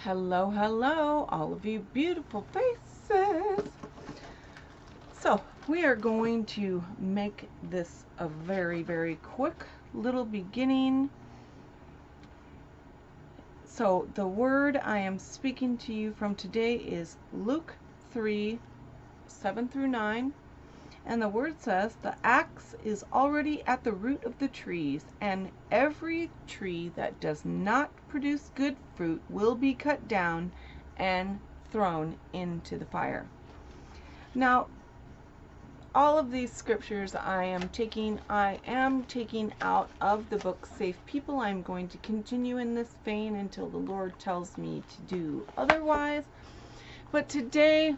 Hello, hello, all of you beautiful faces. So, we are going to make this a very, very quick little beginning. So, the word I am speaking to you from today is Luke 3:7-9. And the word says, "The axe is already at the root of the trees, and every tree that does not produce good fruit will be cut down and thrown into the fire." Now, all of these scriptures I am taking out of the book Safe People. I'm going to continue in this vein until the Lord tells me to do otherwise. But today,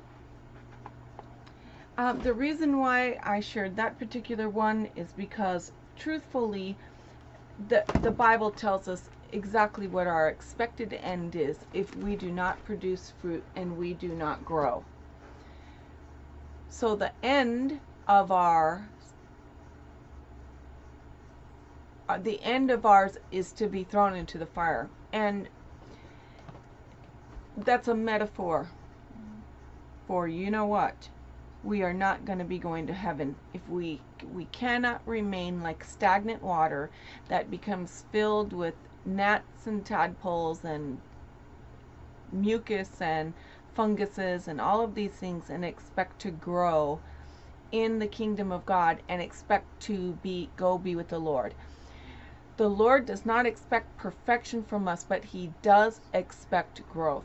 the reason why I shared that particular one is because, truthfully, the Bible tells us exactly what our expected end is if we do not produce fruit and we do not grow. So the end of ours is to be thrown into the fire, and that's a metaphor for, you know what, we are not going to be going to heaven if we cannot remain like stagnant water that becomes filled with gnats and tadpoles and mucus and funguses and all of these things and expect to grow in the kingdom of God and expect to go be with the Lord. The Lord does not expect perfection from us, but He does expect growth.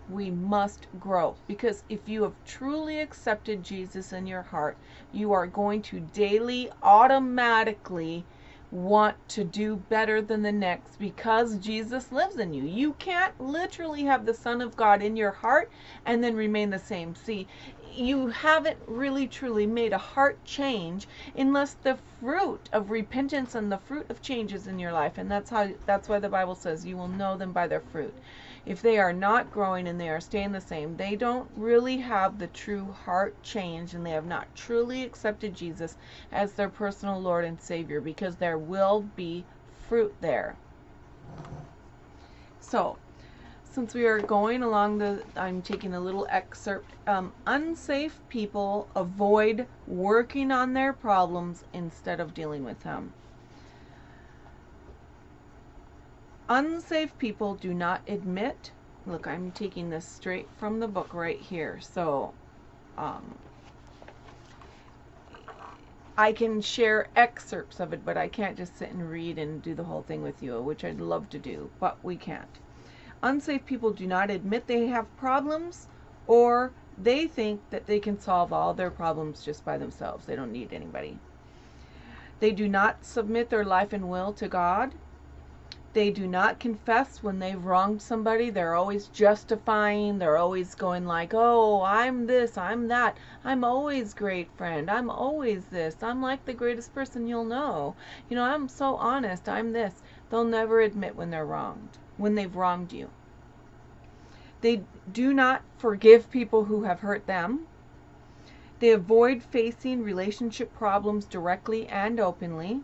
We must grow, because if you have truly accepted Jesus in your heart, you are going to daily, automatically want to do better than the next, because Jesus lives in you. You can't literally have the Son of God in your heart and then remain the same. See, you haven't really truly made a heart change unless the fruit of repentance and the fruit of change is in your life. And that's why the Bible says you will know them by their fruit. If they are not growing and they are staying the same, they don't really have the true heart change, and they have not truly accepted Jesus as their personal Lord and Savior, because there will be fruit there. So, since we are going along I'm taking a little excerpt. Unsafe people avoid working on their problems instead of dealing with them. Unsafe people do not admit. Look, I'm taking this straight from the book right here. So, I can share excerpts of it, but I can't just sit and read and do the whole thing with you, which I'd love to do, but we can't. Unsafe people do not admit they have problems, or they think that they can solve all their problems just by themselves. They don't need anybody. They do not submit their life and will to God. They do not confess when they've wronged somebody. They're always justifying. They're always going like, oh, I'm this, I'm that. I'm always great, friend. I'm always this. I'm like the greatest person you'll know. You know, I'm so honest. I'm this. They'll never admit when they're wronged, when they've wronged you. They do not forgive people who have hurt them. They avoid facing relationship problems directly and openly.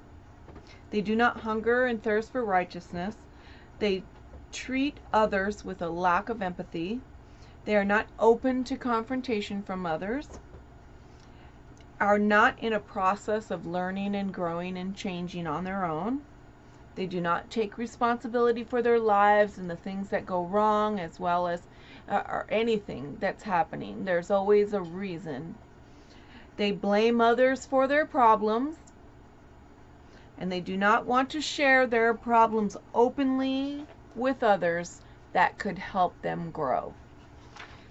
They do not hunger and thirst for righteousness. They treat others with a lack of empathy. They are not open to confrontation from others. Are not in a process of learning and growing and changing on their own. They do not take responsibility for their lives and the things that go wrong, as well as or anything that's happening. There's always a reason. They blame others for their problems, and they do not want to share their problems openly with others that could help them grow.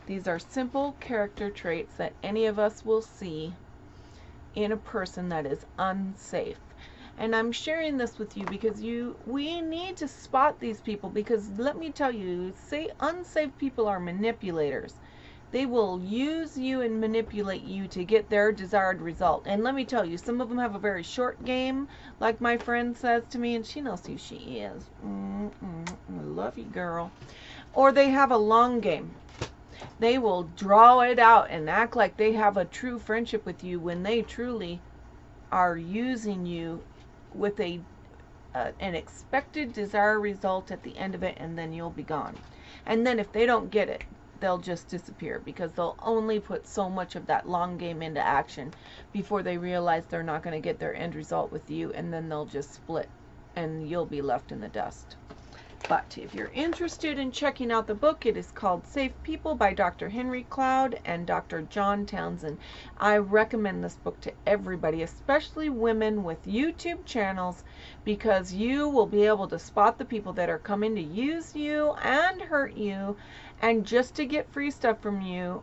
These are simple character traits that any of us will see in a person that is unsafe. And I'm sharing this with you because we need to spot these people, because let me tell you, unsafe people are manipulators. They will use you and manipulate you to get their desired result. And let me tell you, some of them have a very short game, like my friend says to me, and she knows who she is. I love you, girl. Or they have a long game. They will draw it out and act like they have a true friendship with you when they truly are using you with a an expected desired result at the end of it, and then you'll be gone. And then if they don't get it, they'll just disappear, because they'll only put so much of that long game into action before they realize they're not going to get their end result with you, and then they'll just split and you'll be left in the dust. But if you're interested in checking out the book, it is called Safe People by Dr. Henry Cloud and Dr. John Townsend. I recommend this book to everybody, especially women with YouTube channels, because you will be able to spot the people that are coming to use you and hurt you and just to get free stuff from you.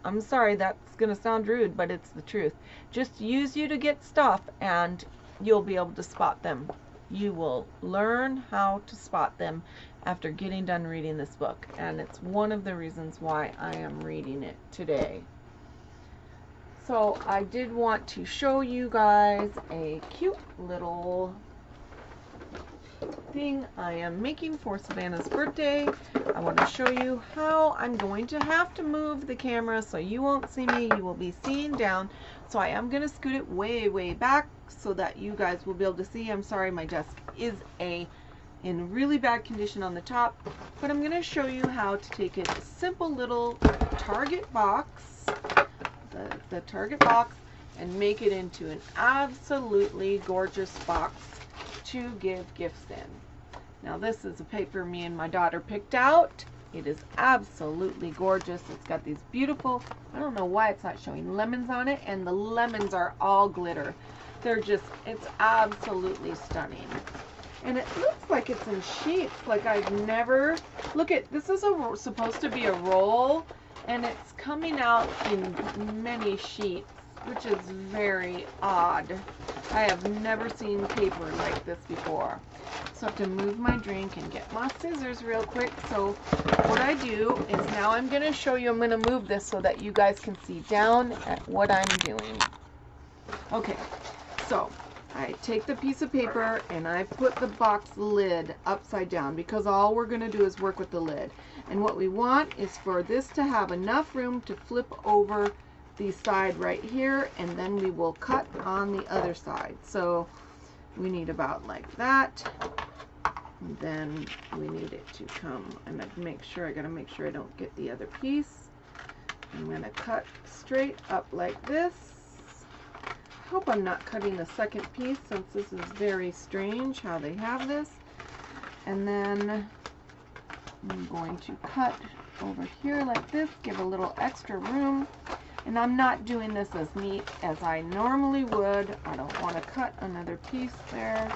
I'm sorry, that's going to sound rude, but it's the truth. Just use you to get stuff, and you'll be able to spot them. You will learn how to spot them after getting done reading this book, and it's one of the reasons why I am reading it today. So I did want to show you guys a cute little thing I am making for Savannah's birthday. I want to show you how I'm going to have to move the camera so you won't see me. You will be seeing down. So I am going to scoot it way back so that you guys will be able to see. I'm sorry, my desk is in really bad condition on the top, but I'm going to show you how to take a simple little Target box, the Target box, and make it into an absolutely gorgeous box to give gifts in. Now this is a paper me and my daughter picked out. It is absolutely gorgeous. It's got these beautiful, I don't know why it's not showing lemons on it, and the lemons are all glitter. They're just, it's absolutely stunning. And it looks like it's in sheets, like I've never, look at, this is supposed to be a roll, and it's coming out in many sheets, which is very odd. I have never seen paper like this before. So I have to move my drink and get my scissors real quick. So what I do is now I'm going to show you, I'm going to move this so that you guys can see down at what I'm doing. Okay, so I take the piece of paper and I put the box lid upside down, because all we're going to do is work with the lid. And what we want is for this to have enough room to flip over the side right here, and then we will cut on the other side. So we need about like that, and then we need it to come, and I gotta make sure I don't get the other piece. I'm going to cut straight up like this. I hope I'm not cutting the second piece, since this is very strange how they have this. And then I'm going to cut over here like this, give a little extra room. And I'm not doing this as neat as I normally would. I don't want to cut another piece there,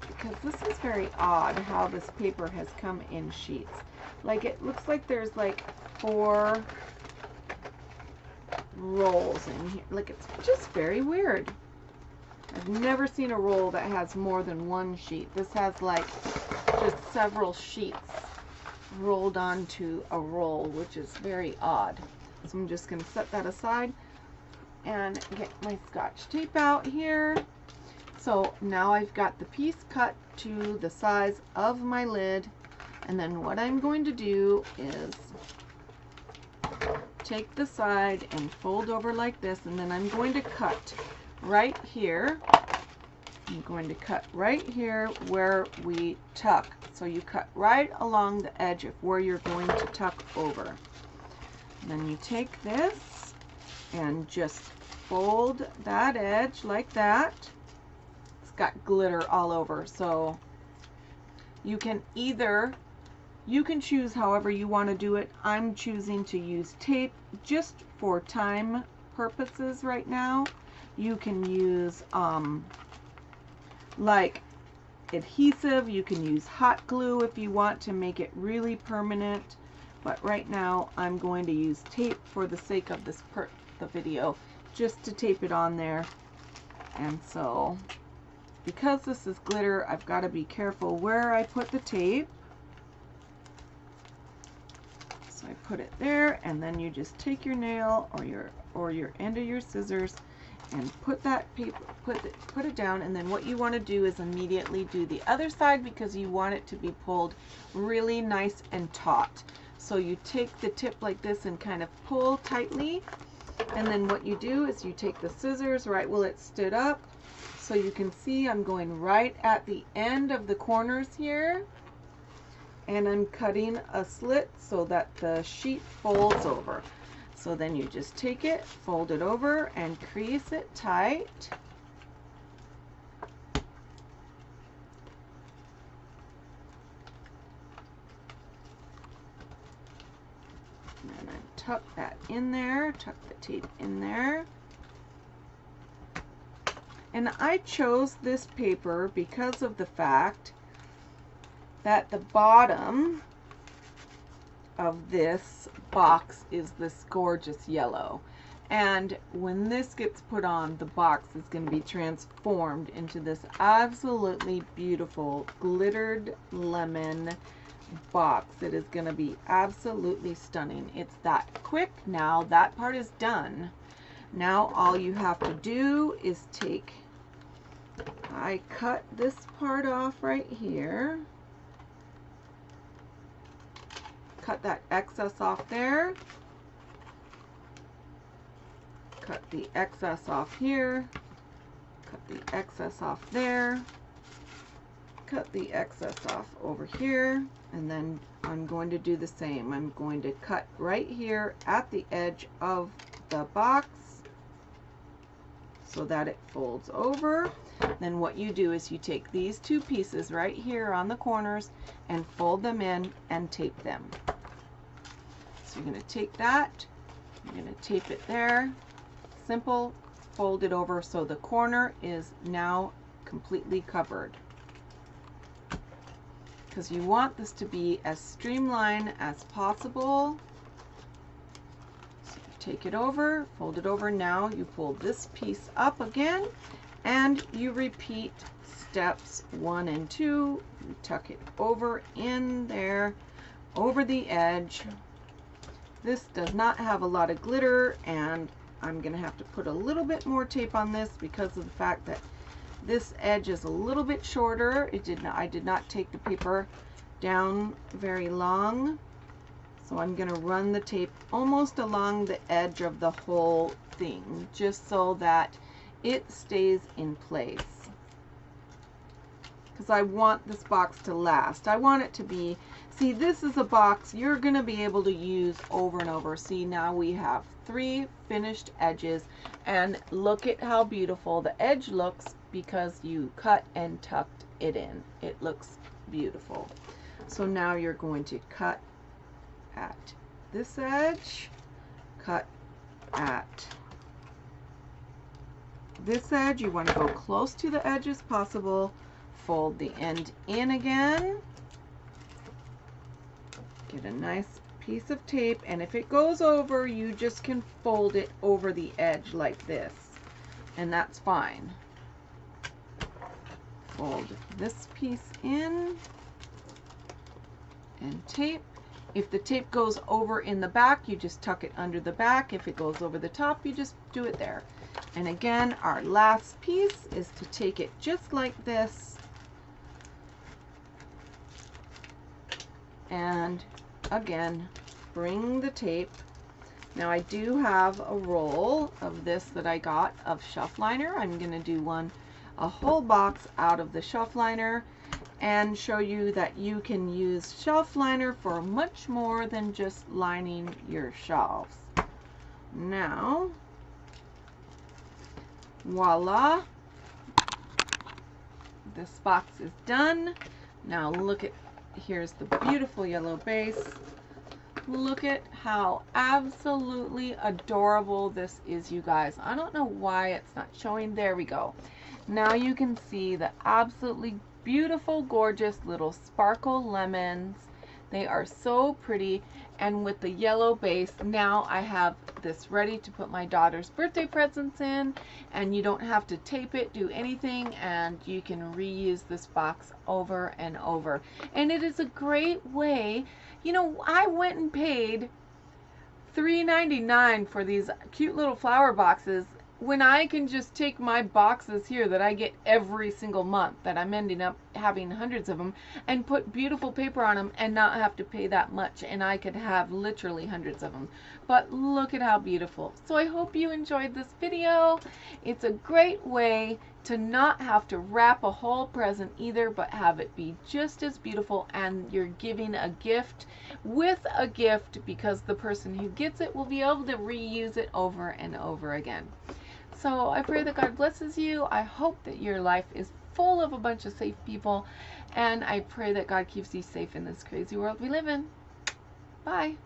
because this is very odd how this paper has come in sheets. Like, it looks like there's like 4 rolls in here. Like, it's just very weird. I've never seen a roll that has more than 1 sheet. This has like just several sheets rolled onto a roll, which is very odd. So I'm just going to set that aside and get my Scotch tape out here. So now I've got the piece cut to the size of my lid, and then what I'm going to do is take the side and fold over like this, and then I'm going to cut right here. I'm going to cut right here where we tuck. So you cut right along the edge of where you're going to tuck over. Then you take this and just fold that edge like that. It's got glitter all over, so you can choose however you want to do it. I'm choosing to use tape just for time purposes right now. You can use like adhesive, you can use hot glue if you want to make it really permanent. But right now I'm going to use tape for the sake of this the video, just to tape it on there. And so because this is glitter, I've got to be careful where I put the tape. So I put it there, and then you just take your nail or your end of your scissors and put that paper, put it down. And then what you want to do is immediately do the other side, because you want it to be pulled really nice and taut. So you take the tip like this and kind of pull tightly, and then what you do is you take the scissors right while it stood up, So you can see I'm going right at the end of the corners here, and I'm cutting a slit so that the sheet folds over. So then you just take it, fold it over, and crease it tight. And then tuck that in there, tuck the tape in there. And I chose this paper because of the fact that the bottom of this box is this gorgeous yellow. And when this gets put on, the box is going to be transformed into this absolutely beautiful glittered lemon box. It is going to be absolutely stunning. It's that quick. Now that part is done. Now all you have to do is take, I cut this part off right here. Cut that excess off there. Cut the excess off here. Cut the excess off there. Cut the excess off over here. And then I'm going to do the same. I'm going to cut right here at the edge of the box so that it folds over. Then what you do is you take these two pieces right here on the corners and fold them in and tape them. So you're going to take that, you're going to tape it there, simple, fold it over so the corner is now completely covered. Because you want this to be as streamlined as possible. So you take it over, fold it over. Now you pull this piece up again and you repeat steps 1 and 2. You tuck it over in there, over the edge. This does not have a lot of glitter, and I'm going to have to put a little bit more tape on this because of the fact that this edge is a little bit shorter. I did not take the paper down very long, so I'm going to run the tape almost along the edge of the whole thing just so that it stays in place. Because I want this box to last. I want it to be, see, this is a box you're going to be able to use over and over. See, now we have 3 finished edges, and look at how beautiful the edge looks because you cut and tucked it in. It looks beautiful. So now you're going to cut at this edge, cut at this edge. You want to go close to the edge as possible. Fold the end in again. Get a nice piece of tape, and if it goes over, you just can fold it over the edge like this, and that's fine. Fold this piece in and tape. If the tape goes over in the back, you just tuck it under the back. If it goes over the top, you just do it there. And again, our last piece is to take it just like this and again bring the tape. Now I do have a roll of this that I got of shelf liner. I'm going to do a whole box out of the shelf liner and show you that you can use shelf liner for much more than just lining your shelves. Now, voila, this box is done. Now look at, here's the beautiful yellow base. Look at how absolutely adorable this is, you guys. I don't know why it's not showing. There we go. Now you can see the absolutely beautiful, gorgeous little sparkle lemons. They are so pretty, and with the yellow base, now I have this ready to put my daughter's birthday presents in, and you don't have to tape it, do anything, and you can reuse this box over and over. And it is a great way, you know, I went and paid $3.99 for these cute little flower boxes when I can just take my boxes here that I get every single month, that I'm ending up having hundreds of them, and put beautiful paper on them and not have to pay that much, and I could have literally hundreds of them. But look at how beautiful. So I hope you enjoyed this video. It's a great way to not have to wrap a whole present either, but have it be just as beautiful, and you're giving a gift with a gift, because the person who gets it will be able to reuse it over and over again. So I pray that God blesses you. I hope that your life is full of a bunch of safe people, and I pray that God keeps you safe in this crazy world we live in. Bye.